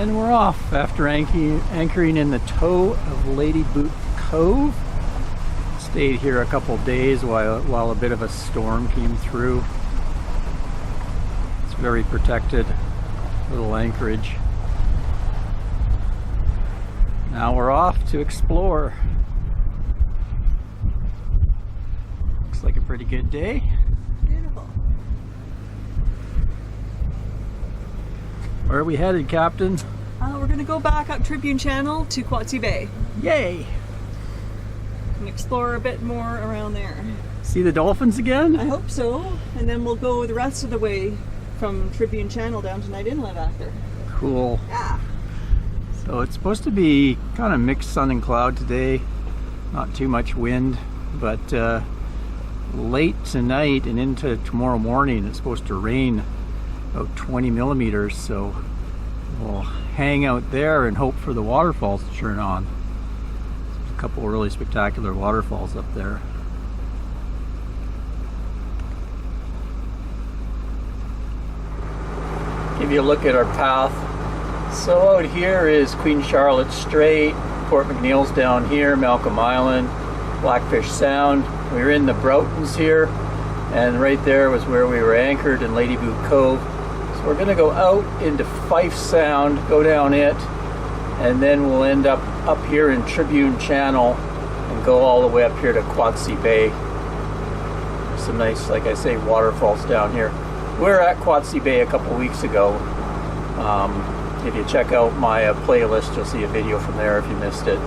And we're off after anchoring in the toe of Lady Boot Cove. Stayed here a couple days while a bit of a storm came through. It's very protected little anchorage. Now we're off to explore. Looks like a pretty good day. Beautiful. Where are we headed, Captain? We're going to go back up Tribune Channel to Kwatsi Bay Yay! and explore a bit more around there. See the dolphins again? I hope so. And then we'll go the rest of the way from Tribune Channel down to Knight Inlet after. Cool. Yeah. So it's supposed to be kind of mixed sun and cloud today. Not too much wind, but late tonight and into tomorrow morning it's supposed to rain about 20 millimeters, so we'll hang out there and hope for the waterfalls to turn on. There's a couple of really spectacular waterfalls up there. Give you a look at our path. So out here is Queen Charlotte Strait, Port McNeil's down here, Malcolm Island, Blackfish Sound. We were in the Broughtons here, and right there was where we were anchored in Lady Boot Cove. So we're going to go out into Fife Sound, go down it, and then we'll end up here in Tribune Channel and go all the way up here to Kwatsi Bay. There's some nice, like I say, waterfalls down here. We were at Kwatsi Bay a couple weeks ago. If you check out my playlist, you'll see a video from there if you missed it.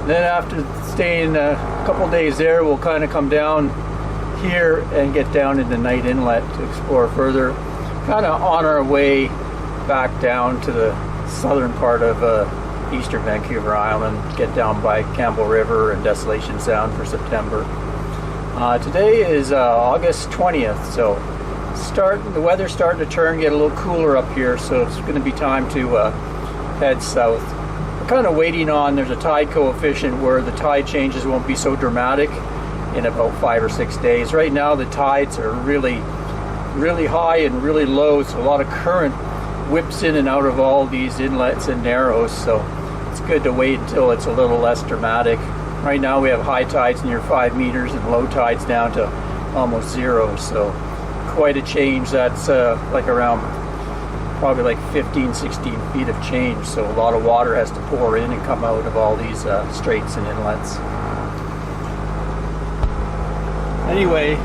Then after staying a couple days there, we'll kind of come down here and get down into Knight Inlet to explore further. Kind of on our way back down to the southern part of eastern Vancouver Island, get down by Campbell River and Desolation Sound for September. Today is August 20th, so the weather's starting to turn, get a little cooler up here, so it's going to be time to head south. We're kind of waiting on, there's a tide coefficient where the tide changes won't be so dramatic in about 5 or 6 days. Right now the tides are really high and really low, so a lot of current whips in and out of all these inlets and narrows, so it's good to wait until it's a little less dramatic. Right now we have high tides near 5 meters and low tides down to almost 0, so quite a change. That's like around probably like 15-16 feet of change, so a lot of water has to pour in and come out of all these straits and inlets. Anyway,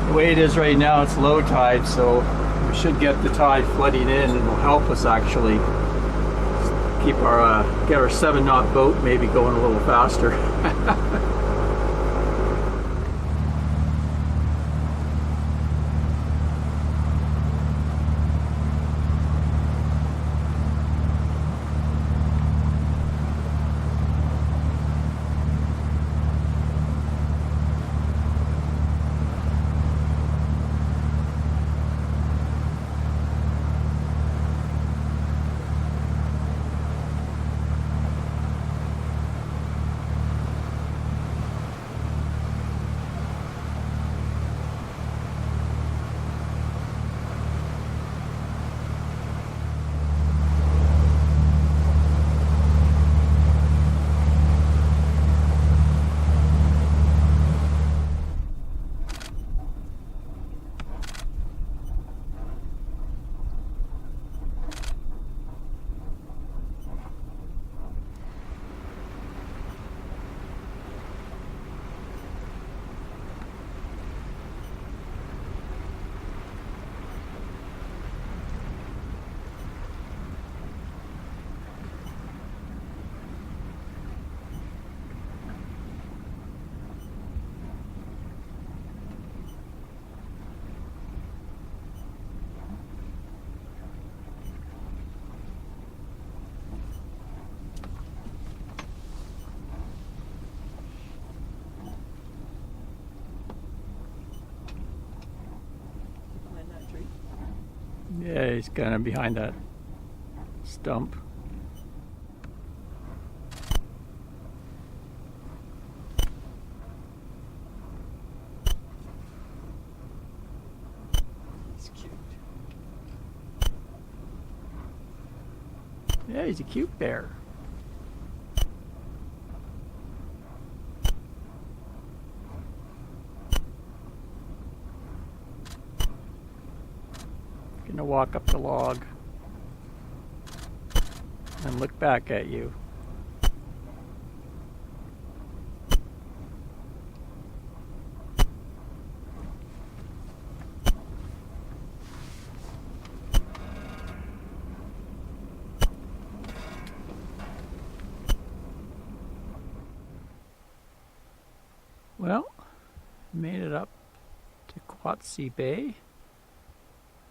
the way it is right now, it's low tide, so we should get the tide flooding in, and will help us actually keep our get our 7-knot boat maybe going a little faster. Yeah, he's kind of behind that stump. He's cute. Yeah, he's a cute bear. Gonna walk up the log and look back at you. Well, made it up to Kwatsi Bay.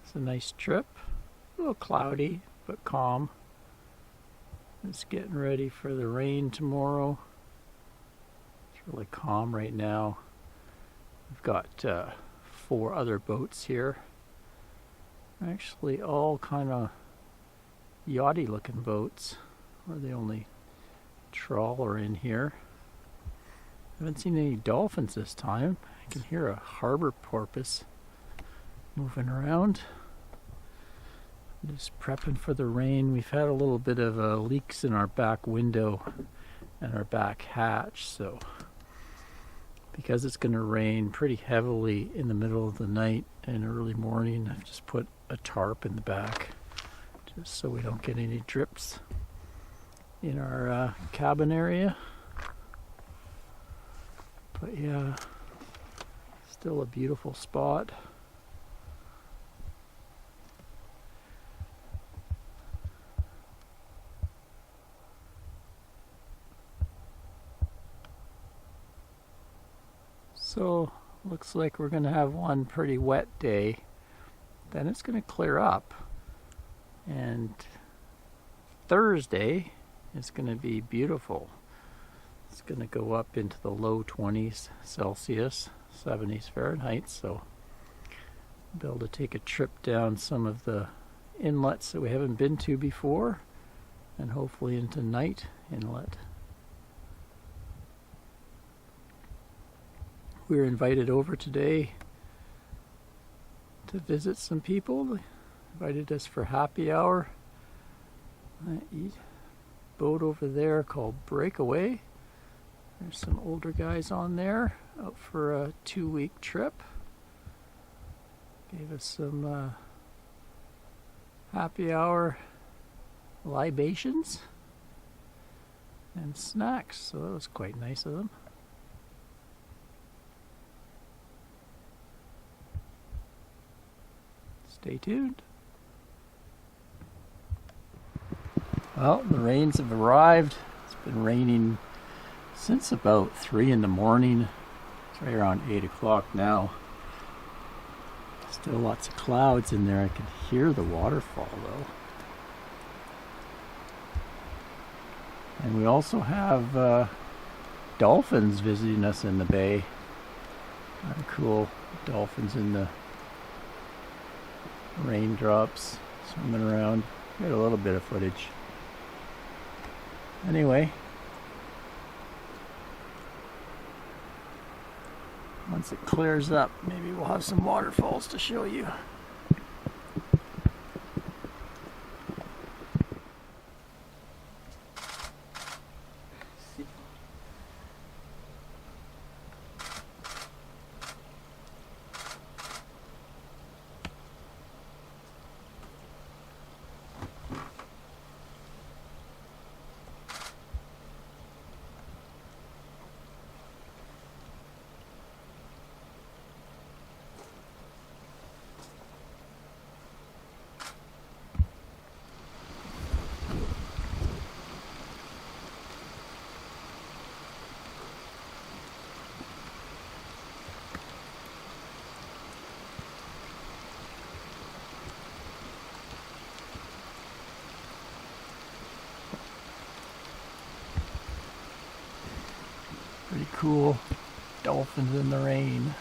It's a nice trip. A little cloudy, but calm. It's getting ready for the rain tomorrow. It's really calm right now. We've got 4 other boats here. Actually all kind of yachty looking boats. We're the only trawler in here. Haven't seen any dolphins this time. I can hear a harbor porpoise moving around. I'm just prepping for the rain. We've had a little bit of leaks in our back window and our back hatch, so because it's going to rain pretty heavily in the middle of the night and early morning, I've just put a tarp in the back just so we don't get any drips in our cabin area. But yeah, still a beautiful spot. So looks like we're going to have one pretty wet day. Then it's going to clear up. And Thursday is going to be beautiful. It's going to go up into the low 20s Celsius, 70s Fahrenheit, so I'll be able to take a trip down some of the inlets that we haven't been to before, and hopefully into Knight Inlet. We were invited over today to visit some people. They invited us for happy hour. Boat over there called Breakaway. There's some older guys on there out for a 2-week trip. Gave us some happy hour libations and snacks, so that was quite nice of them. Stay tuned. Well, the rains have arrived. It's been raining since about 3 in the morning. It's right around 8 o'clock now. Still lots of clouds in there. I can hear the waterfall though. And we also have dolphins visiting us in the bay. Kind of cool. Dolphins in the raindrops swimming around. Got a little bit of footage. Anyway, once it clears up, maybe we'll have some waterfalls to show you. Pretty cool. Dolphins in the rain.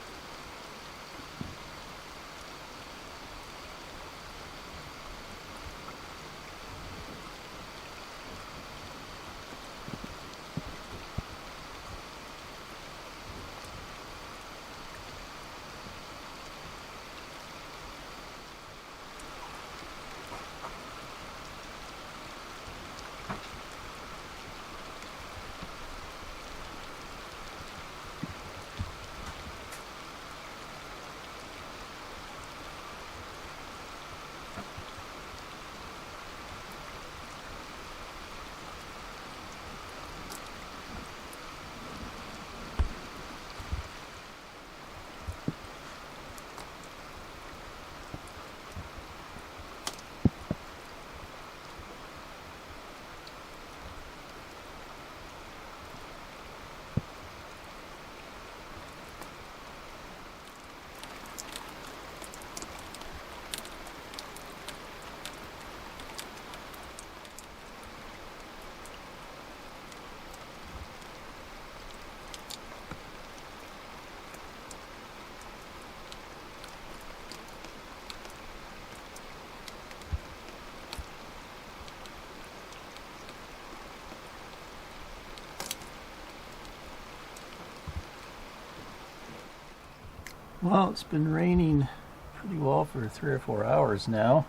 Well, it's been raining pretty well for 3 or 4 hours now.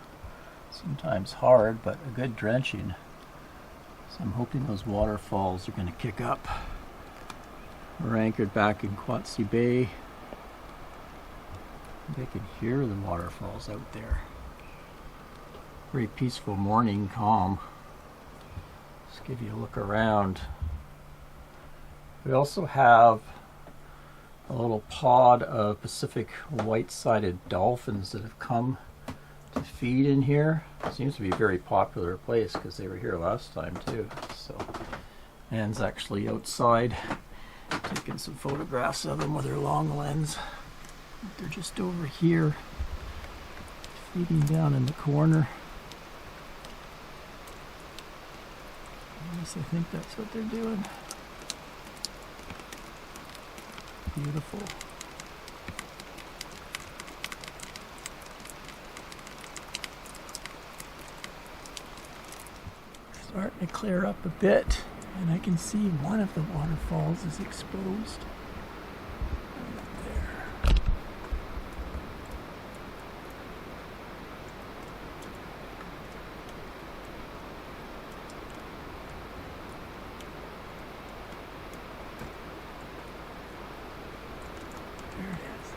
Sometimes hard, but a good drenching. So I'm hoping those waterfalls are going to kick up. We're anchored back in Kwatsi Bay. I can hear the waterfalls out there. Very peaceful morning, calm. Just give you a look around. We also have a little pod of Pacific white-sided dolphins that have come to feed in here. It seems to be a very popular place because they were here last time too. So Anne's actually outside taking some photographs of them with her long lens. They're just over here feeding down in the corner. Yes, I think that's what they're doing. Beautiful. Starting to clear up a bit, and I can see one of the waterfalls is exposed. Right there. There it is.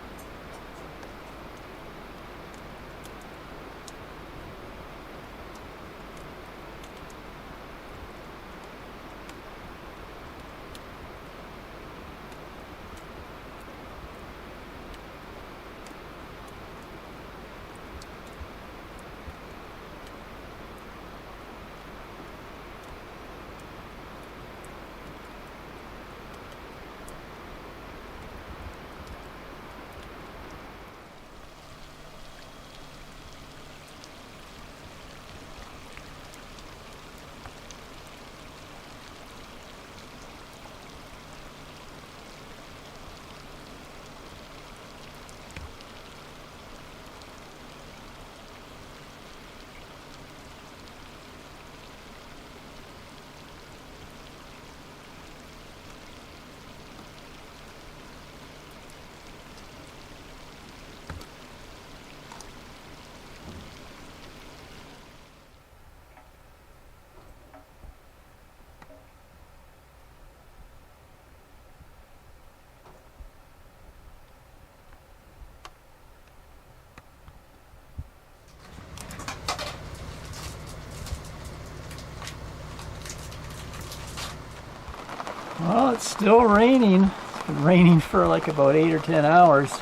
Well, it's still raining. It's been raining for like about 8 or 10 hours,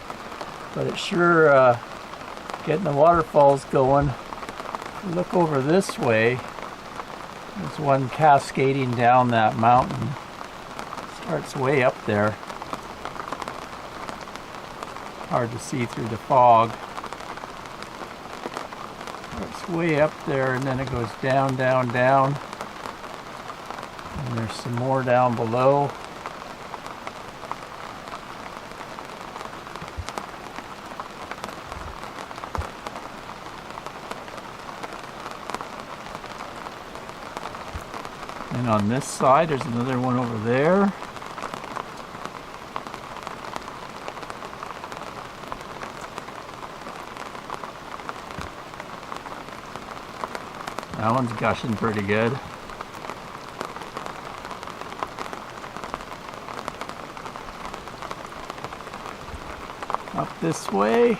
but it's sure getting the waterfalls going. If you look over this way, there's one cascading down that mountain. Starts way up there. Hard to see through the fog. Starts way up there, and then it goes down, down, down. And there's some more down below. And on this side, there's another one over there. That one's gushing pretty good. Up this way.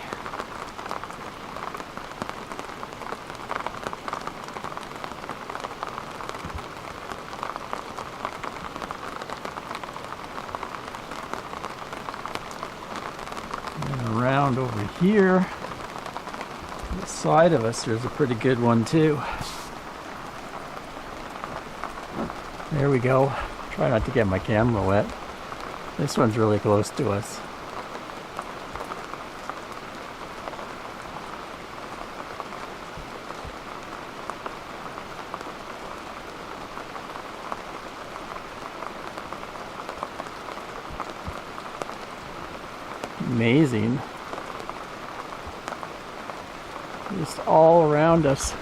And around over here, to the side of us, there's a pretty good one too. There we go. Try not to get my camera wet. This one's really close to us. Amazing. Just all around us.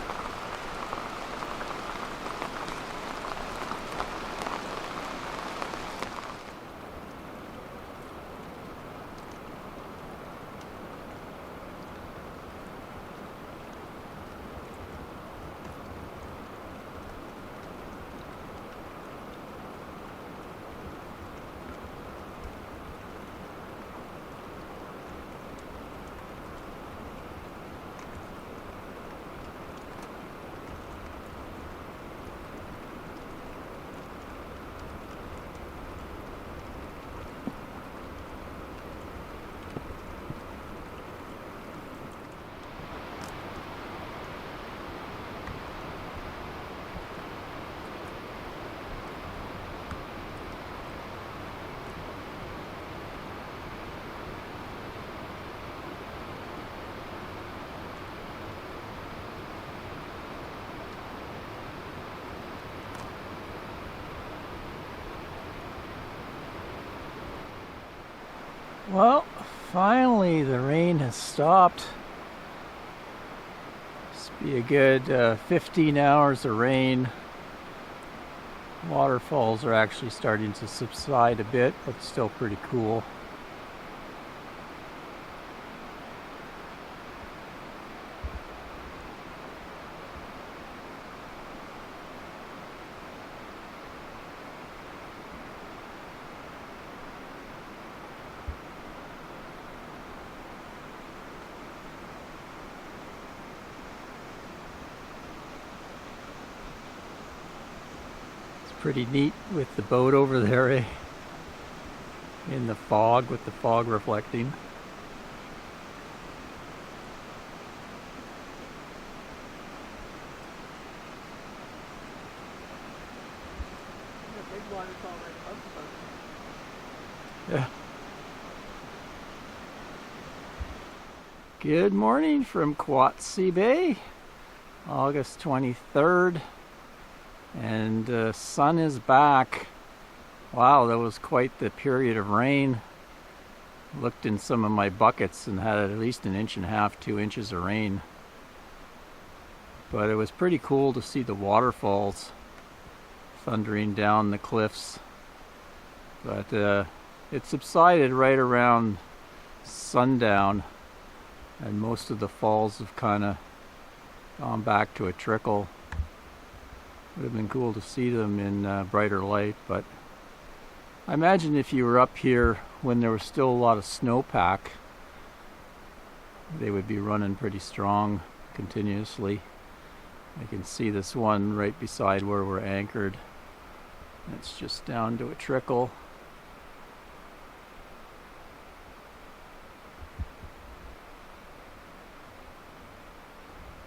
Well, finally the rain has stopped. Must be a good 15 hours of rain. Waterfalls are actually starting to subside a bit, but still pretty cool. Pretty neat with the boat over there, eh? In the fog, with the fog reflecting. A big waterfall right above the boat. Yeah. Good morning from Kwatsi Bay, August 23rd. And the sun is back. Wow, that was quite the period of rain. Looked in some of my buckets and had at least 1.5 inches, 2 inches of rain. But it was pretty cool to see the waterfalls thundering down the cliffs. But it subsided right around sundown, and most of the falls have kind of gone back to a trickle. Would have been cool to see them in brighter light, but I imagine if you were up here when there was still a lot of snowpack, they would be running pretty strong continuously. I can see this one right beside where we're anchored. It's just down to a trickle.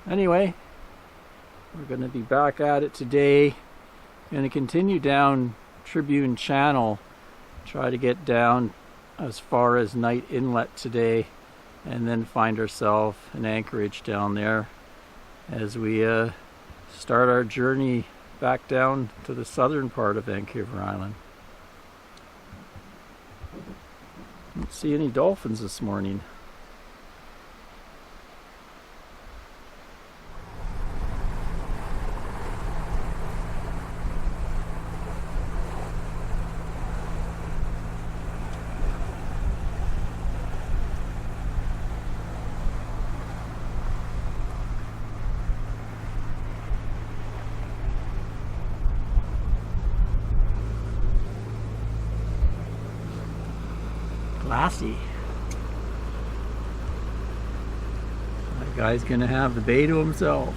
Anyway, we're going to be back at it today. Going to continue down Tribune Channel, try to get down as far as Knight Inlet today, and then find ourselves an anchorage down there as we start our journey back down to the southern part of Vancouver Island. Don't see any dolphins this morning. Classy. That guy's gonna have the bay to himself.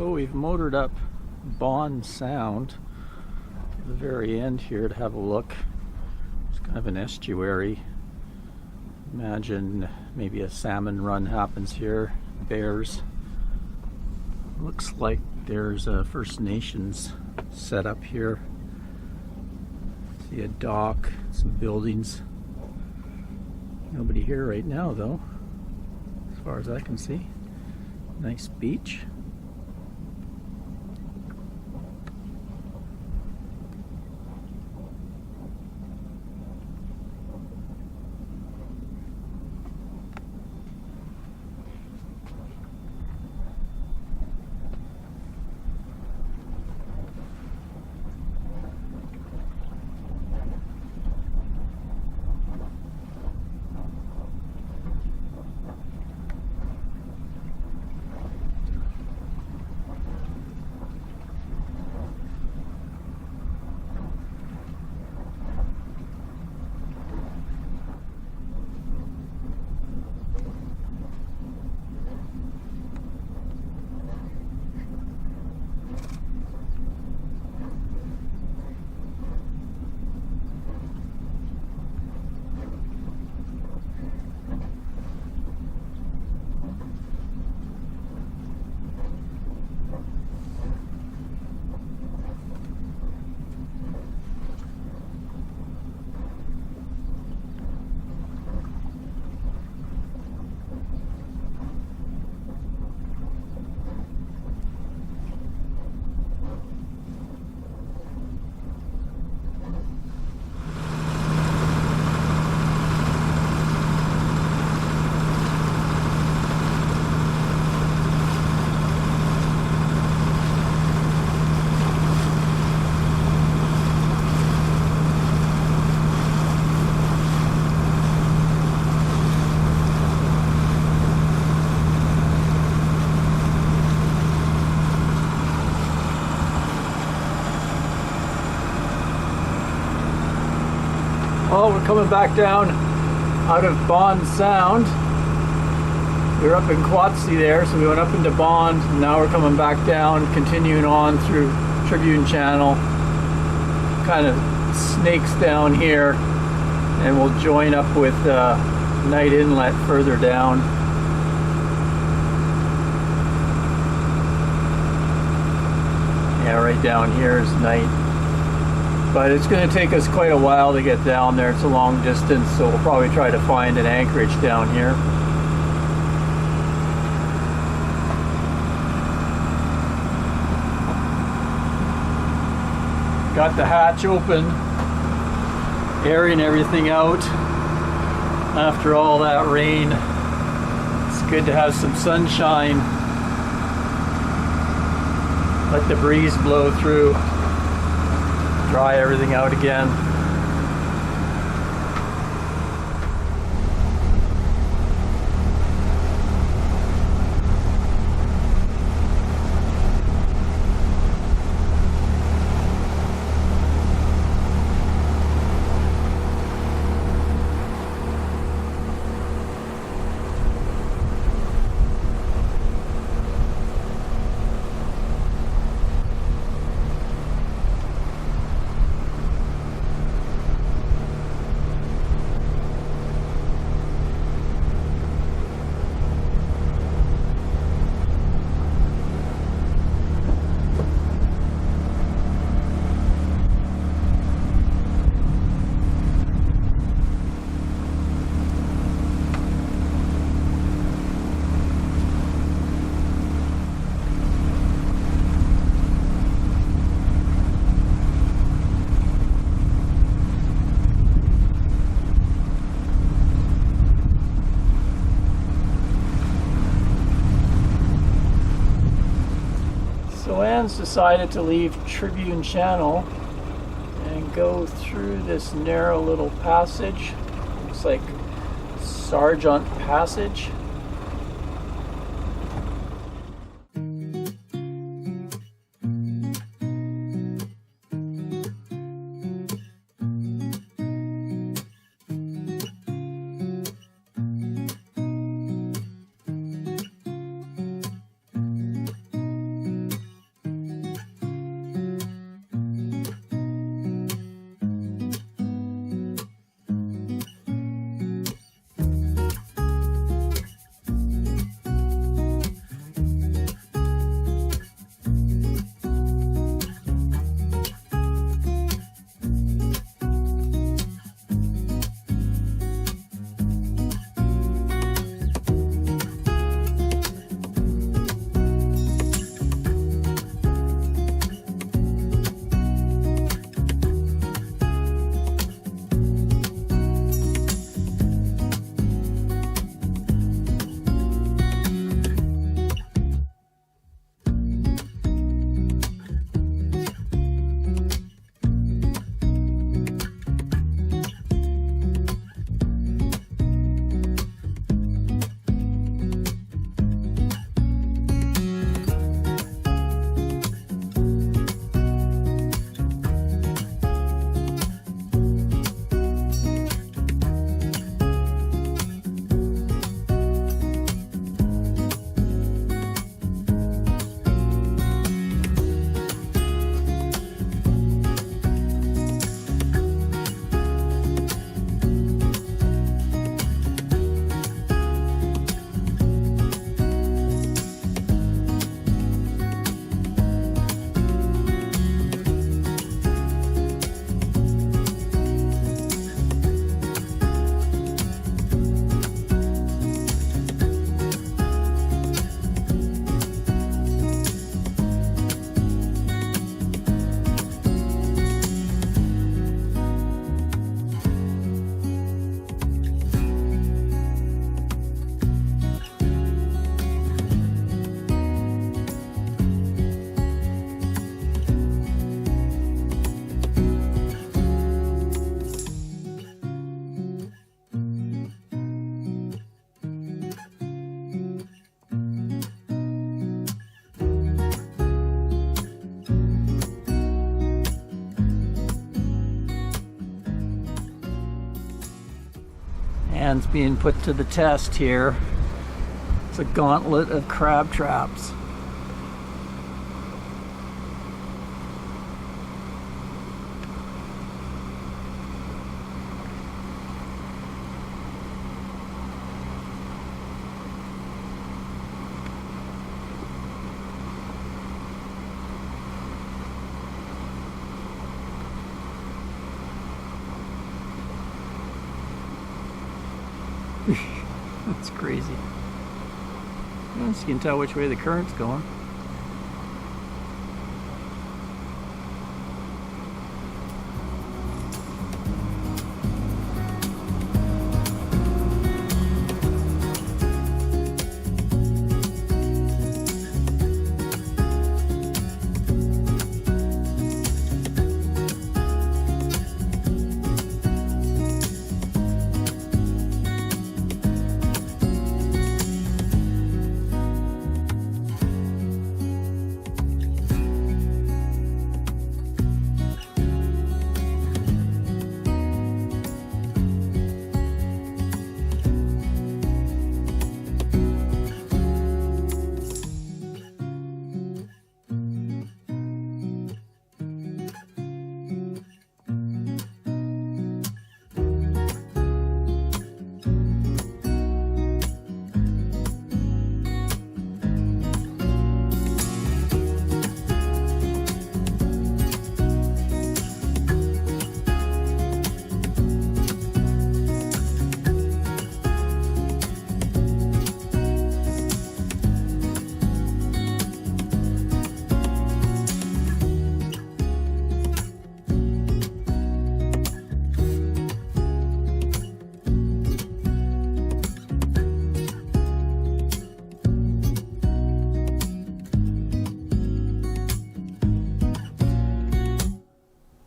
So we've motored up Bond Sound to the very end here to have a look. It's kind of an estuary. Imagine maybe a salmon run happens here. Bears. Looks like there's a First Nations set up here. See a dock, some buildings. Nobody here right now though, as far as I can see. Nice beach. Well, we're coming back down out of Bond Sound. We were up in Kwatsi there, so we went up into Bond, and now we're coming back down, continuing on through Tribune Channel. Kind of snakes down here, and we'll join up with Knight Inlet further down. Yeah, right down here is Knight. But it's going to take us quite a while to get down there. It's a long distance, so we'll probably try to find an anchorage down here. Got the hatch open, airing everything out after all that rain. It's good to have some sunshine. Let the breeze blow through. Dry everything out again. So Anne's decided to leave Tribune Channel and go through this narrow little passage. Looks like Sergeant Passage. Man's being put to the test here. It's a gauntlet of crab traps. That's crazy. Well, so you can tell which way the current's going.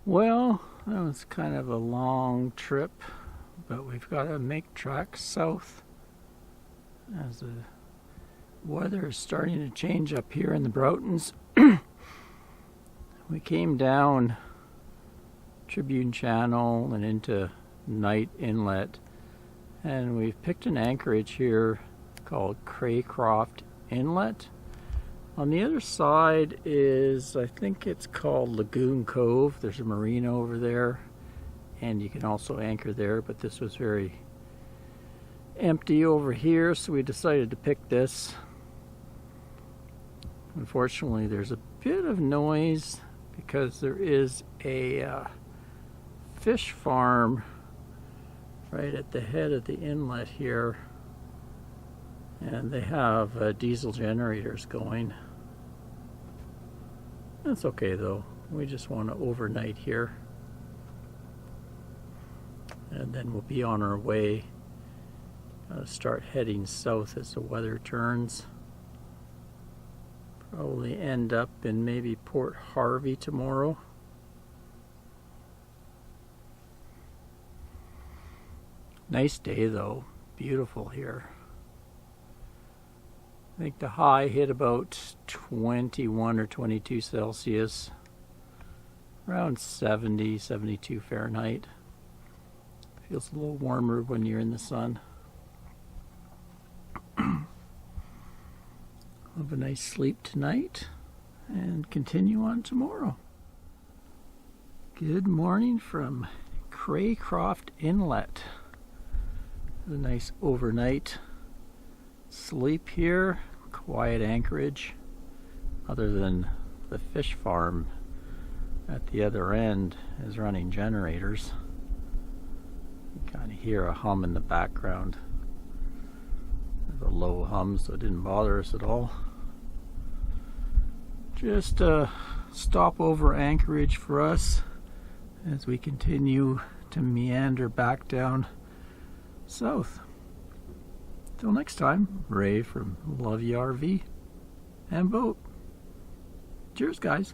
Well, that was kind of a long trip, but we've got to make tracks south as the weather is starting to change up here in the Broughtons. We came down Tribune Channel and into Knight Inlet, and we've picked an anchorage here called Craycroft Inlet. On the other side is, I think it's called Lagoon Cove. There's a marina over there, and you can also anchor there, but this was very empty over here, so we decided to pick this. Unfortunately, there's a bit of noise because there is a fish farm right at the head of the inlet here, and they have diesel generators going. That's okay though, we just want to overnight here, and then we'll be on our way, start heading south as the weather turns. Probably end up in maybe Port Harvey tomorrow. Nice day though, beautiful here. I think the high hit about 21 or 22 Celsius, around 70, 72 Fahrenheit. Feels a little warmer when you're in the sun. Have a nice sleep tonight and continue on tomorrow. Good morning from Craycroft Inlet. A nice overnight sleep here. Quiet anchorage, other than the fish farm at the other end is running generators. You kind of hear a hum in the background. There's a low hum, so it didn't bother us at all. Just a stopover anchorage for us as we continue to meander back down south. Till next time, Ray from Love Ya RV and Boat. Cheers, guys.